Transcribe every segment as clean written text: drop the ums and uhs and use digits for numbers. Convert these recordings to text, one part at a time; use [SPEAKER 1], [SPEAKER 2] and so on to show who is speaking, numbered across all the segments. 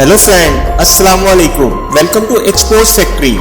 [SPEAKER 1] Hello friend, अस्सलाम वालेकुम। Welcome to export factory.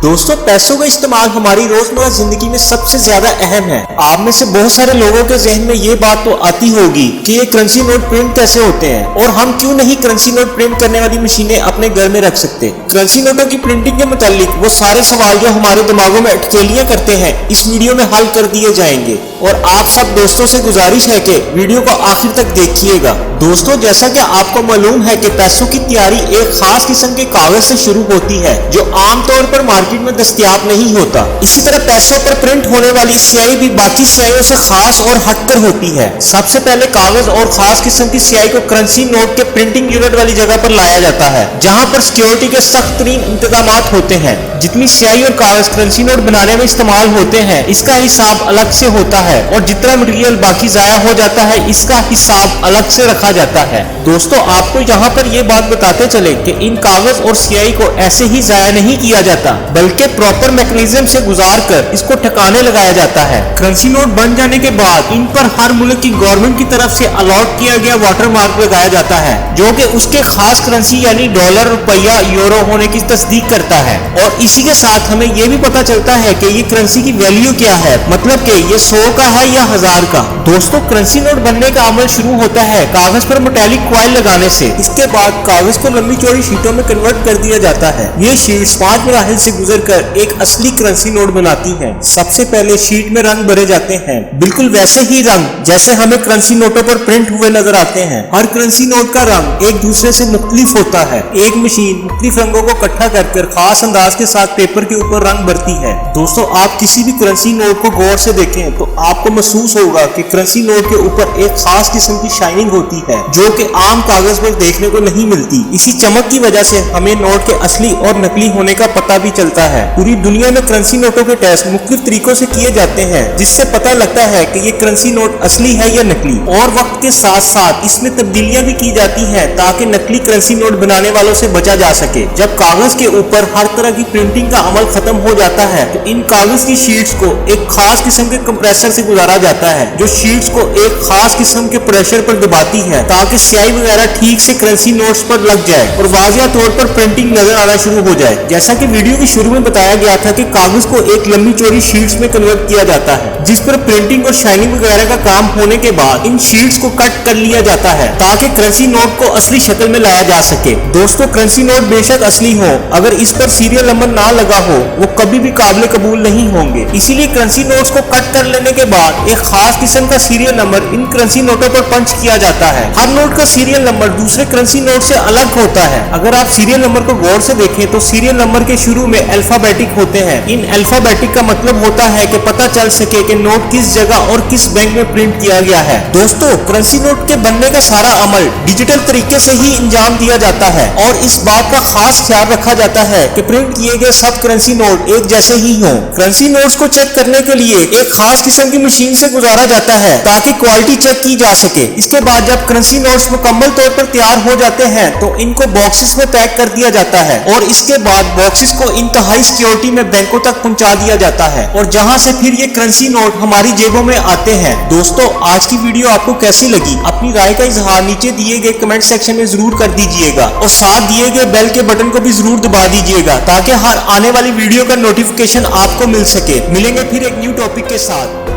[SPEAKER 1] दोस्तों, पैसों का इस्तेमाल हमारी रोजमर्रा जिंदगी में सबसे ज्यादा अहम है। आप में से बहुत सारे लोगों के जहन में ये बात तो आती होगी कि ये करेंसी नोट प्रिंट कैसे होते हैं और हम क्यों नहीं करेंसी नोट प्रिंट करने वाली मशीनें अपने घर में रख सकते। करेंसी नोटों की प्रिंटिंग के मुतालिक वो सारे सवाल जो हमारे दिमागों में अटकेलियां करते हैं इस वीडियो में हल कर दिए जाएंगे और आप सब दोस्तों से गुजारिश है कि वीडियो को आखिर तक देखिएगा। दोस्तों, जैसा कि आपको मालूम है कि पैसों की तैयारी एक खास किस्म के कागज से शुरू होती है जो आमतौर पर मार्केट में दस्तयाब नहीं होता। इसी तरह पैसों पर प्रिंट होने वाली स्याही भी बाकी स्याहियों से खास और हटकर होती है। सबसे पहले कागज और खास किस्म की स्याही को करेंसी नोट के प्रिंटिंग यूनिट वाली जगह पर लाया जाता है जहां पर सिक्योरिटी के सख्त तरीन इंतजाम होते हैं। जितनी स्याही और कागज करेंसी नोट बनाने में इस्तेमाल होते हैं इसका हिसाब अलग से होता है और जितना मटेरियल बाकी जाया हो जाता है इसका हिसाब अलग से रखा जाता है। दोस्तों, आपको यहाँ पर ये बात बताते चले कि इन कागज और स्याही को ऐसे ही जाया नहीं किया जाता बल्कि प्रॉपर मैकेनिज्म से गुजार कर इसको ठिकाने लगाया जाता है। करेंसी नोट बन जाने के बाद इन पर हर मुल्क की गवर्नमेंट की तरफ से अलॉट किया गया वाटर मार्क लगाया जाता है जो कि उसके खास करेंसी यानी डॉलर, रुपया, यूरो होने की तस्दीक करता है और इसी के साथ हमें यह भी पता चलता है कि ये करेंसी की वैल्यू क्या है, मतलब कि ये 100 का है या 1000 का। दोस्तों, करेंसी नोट बनने का अमल शुरू होता है कागज पर मेटालिक क्वाइल लगाने से। इसके बाद कागज को लंबी चौड़ी शीटों में कन्वर्ट कर दिया जाता है। ये शीट्स 5 मराहिल से गुजर कर एक असली करेंसी नोट बनाती हैं। सबसे पहले शीट में रंग भरे जाते हैं, बिल्कुल वैसे ही रंग जैसे हमें करेंसी नोटों पर प्रिंट हुए नजर आते हैं। हर करेंसी नोट का रंग एक दूसरे से मुख्तलिफ होता है। एक मशीन मुख्तलिफ रंगों को इकट्ठा कर खास अंदाज के साथ पेपर के ऊपर रंग भरती है। दोस्तों, आप किसी भी करेंसी नोट को गौर से देखें तो आपको महसूस होगा कि करेंसी नोट के ऊपर एक खास किस्म की शाइनिंग होती है जो कि आम कागज पर देखने को नहीं मिलती। इसी चमक की वजह से हमें नोट के असली और नकली होने का पता भी चलता है। पूरी दुनिया में करेंसी नोटों के टेस्ट मुख्तलिफ तरीकों से किए जाते हैं जिससे पता लगता है कि ये करेंसी नोट असली है या नकली। और वक्त के साथ साथ इसमें तब्दीलियां भी की जाती हैं ताकि नकली करेंसी नोट बनाने वालों से बचा जा सके। जब कागज के ऊपर हर तरह की प्रिंटिंग का अमल खत्म हो जाता है तो इन कागज की शीट्स को एक खास किस्म के कंप्रेसर से गुजारा जाता है जो शीट्स को एक खास किस्म के प्रेशर पर दबाती है ताकि स्याही वगैरह ठीक से करेंसी नोट्स पर लग जाए और वाजिया तौर पर प्रिंटिंग नजर आना शुरू हो जाए। जैसा कि वीडियो के शुरू में बताया गया था कि कागज को एक लंबी चौड़ी शीट्स में कन्वर्ट किया जाता है जिस पर प्रिंटिंग और शाइनिंग वगैरह का काम होने के बाद इन शीट्स को कट कर लिया जाता है ताकि करेंसी नोट को असली शक्ल में लाया जा सके। दोस्तों, करेंसी नोट बेशक असली हो, अगर इस पर सीरियल नंबर ना लगा हो वो कभी भी काबिल कबूल नहीं होंगे। इसीलिए करेंसी नोट्स को कट कर लेने के बाद एक खास किस्म का सीरियल नंबर इन करेंसी नोटों पर पंच किया जाता है। हर नोट का सीरियल नंबर दूसरे करेंसी नोट से अलग होता है। अगर आप सीरियल नंबर को गौर से देखें तो सीरियल नंबर के शुरू में अल्फाबेटिक होते हैं। इन अल्फाबेटिक का मतलब होता है कि पता चल सके कि नोट किस जगह और किस बैंक में प्रिंट किया गया है। दोस्तों, करेंसी नोट के बनने का सारा अमल डिजिटल तरीके से ही अंजाम दिया जाता है और इस बात का खास ख्याल रखा जाता है कि प्रिंट किए गए सब करेंसी नोट एक जैसे ही हों। करेंसी नोट्स को चेक करने के लिए एक खास किस्म की मशीन से गुजारा जाता है ताकि क्वालिटी चेक की जा सके। इसके बाद जब करेंसी नोट्स मुकम्मल तौर पर तैयार हो जाते हैं तो इनको बॉक्सेस में पैक कर दिया जाता है और इसके बाद बॉक्सेस को इंतहाई सिक्योरिटी में बैंकों तक पहुंचा दिया जाता है और जहां से फिर ये करेंसी नोट हमारी जेबों में आते हैं। दोस्तों, आज की वीडियो आपको कैसी लगी? अपनी राय का इजहार नीचे दिए गए कमेंट सेक्शन में जरूर कर दीजिएगा और साथ दिए गए बेल के बटन को भी जरूर दबा दीजिएगा ताकि हर आने वाली वीडियो का नोटिफिकेशन आपको मिल सके। मिलेंगे फिर एक न्यू टॉपिक के साथ।